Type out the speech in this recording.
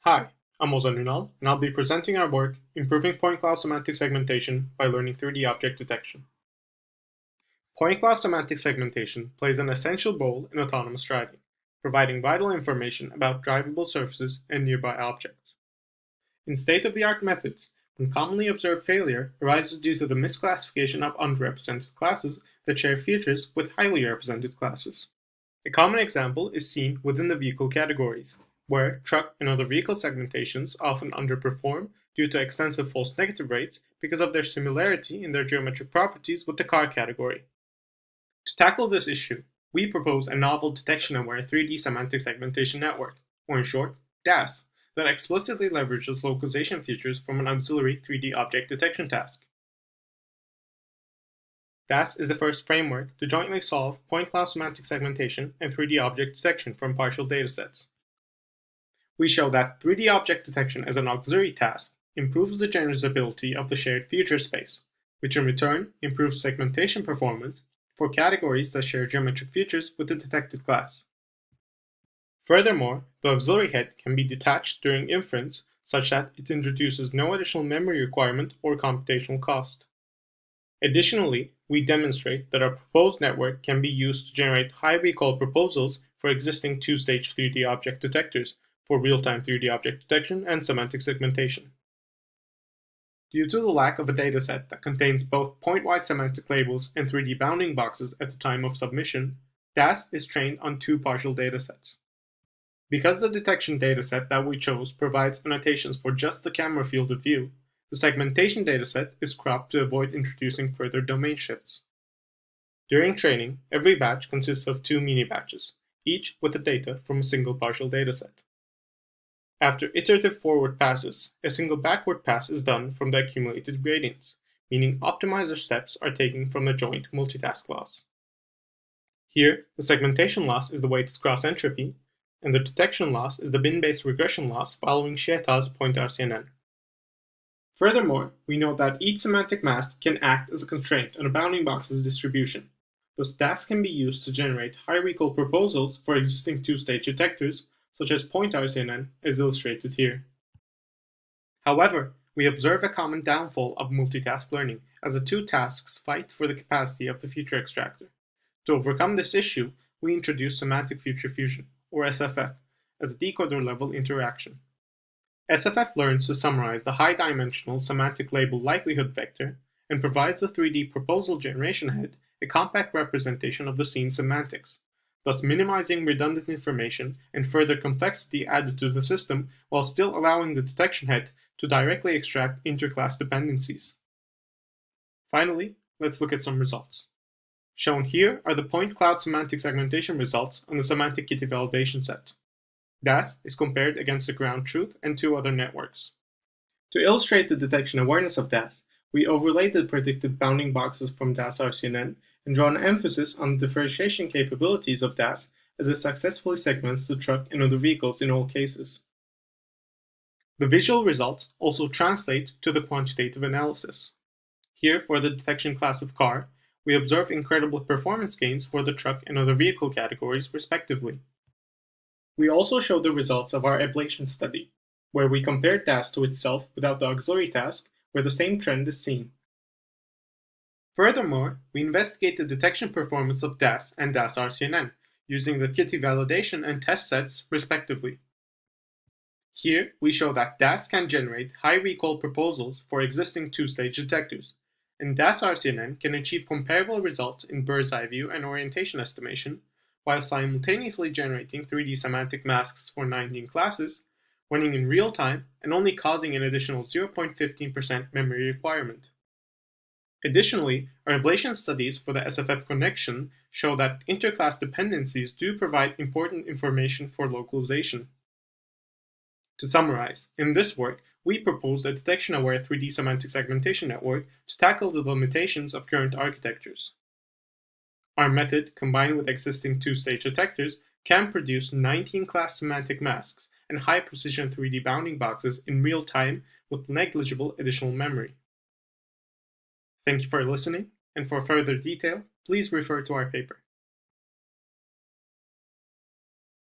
Hi, I'm Ozan Ünal, and I'll be presenting our work, Improving Point Cloud Semantic Segmentation by Learning 3D Object Detection. Point cloud semantic segmentation plays an essential role in autonomous driving, providing vital information about drivable surfaces and nearby objects. In state-of-the-art methods, one commonly observed failure arises due to the misclassification of underrepresented classes that share features with highly represented classes. A common example is seen within the vehicle categories, where truck and other vehicle segmentations often underperform due to extensive false negative rates because of their similarity in their geometric properties with the car category. To tackle this issue, we propose a novel detection-aware 3D semantic segmentation network, or in short, DAS, that explicitly leverages localization features from an auxiliary 3D object detection task. DAS is the first framework to jointly solve point cloud semantic segmentation and 3D object detection from partial datasets. We show that 3D object detection as an auxiliary task improves the generalizability of the shared feature space, which in return improves segmentation performance for categories that share geometric features with the detected class. Furthermore, the auxiliary head can be detached during inference such that it introduces no additional memory requirement or computational cost. Additionally, we demonstrate that our proposed network can be used to generate high recall proposals for existing two-stage 3D object detectors for real-time 3D object detection and semantic segmentation. Due to the lack of a dataset that contains both point-wise semantic labels and 3D bounding boxes at the time of submission, DAS is trained on two partial datasets. Because the detection dataset that we chose provides annotations for just the camera field of view, the segmentation dataset is cropped to avoid introducing further domain shifts. During training, every batch consists of two mini-batches, each with the data from a single partial dataset. After iterative forward passes, a single backward pass is done from the accumulated gradients, meaning optimizer steps are taken from the joint multitask loss. Here, the segmentation loss is the weighted cross entropy, and the detection loss is the bin-based regression loss following Chieta's point RCNN. Furthermore, we note that each semantic mask can act as a constraint on a bounding box's distribution. Thus, DAS can be used to generate high recall proposals for existing two-stage detectors, such as point RCNN, as illustrated here. However, we observe a common downfall of multitask learning, as the two tasks fight for the capacity of the feature extractor. To overcome this issue, we introduce semantic feature fusion, or SFF, as a decoder-level interaction. SFF learns to summarize the high-dimensional semantic label likelihood vector and provides the 3D proposal generation head a compact representation of the scene semantics, thus minimizing redundant information and further complexity added to the system while still allowing the detection head to directly extract interclass dependencies. Finally, let's look at some results. Shown here are the point cloud semantic segmentation results on the semantic kitty validation set. DAS is compared against the ground truth and two other networks. To illustrate the detection awareness of DAS, we overlaid the predicted bounding boxes from DAS RCNN and draw an emphasis on the differentiation capabilities of DAS as it successfully segments the truck and other vehicles in all cases. The visual results also translate to the quantitative analysis. Here, for the detection class of car, we observe incredible performance gains for the truck and other vehicle categories, respectively. We also show the results of our ablation study, where we compared DAS to itself without the auxiliary task, where the same trend is seen. Furthermore, we investigate the detection performance of DAS and DAS RCNN, using the kitty validation and test sets, respectively. Here, we show that DAS can generate high recall proposals for existing two-stage detectors, and DAS RCNN can achieve comparable results in bird's eye view and orientation estimation, while simultaneously generating 3D semantic masks for 19 classes, running in real time and only causing an additional 0.15% memory requirement. Additionally, our ablation studies for the SFF connection show that interclass dependencies do provide important information for localization. To summarize, in this work, we proposed a detection-aware 3D semantic segmentation network to tackle the limitations of current architectures. Our method, combined with existing two-stage detectors, can produce 19-class semantic masks and high-precision 3D bounding boxes in real time with negligible additional memory. Thank you for listening, and for further detail, please refer to our paper.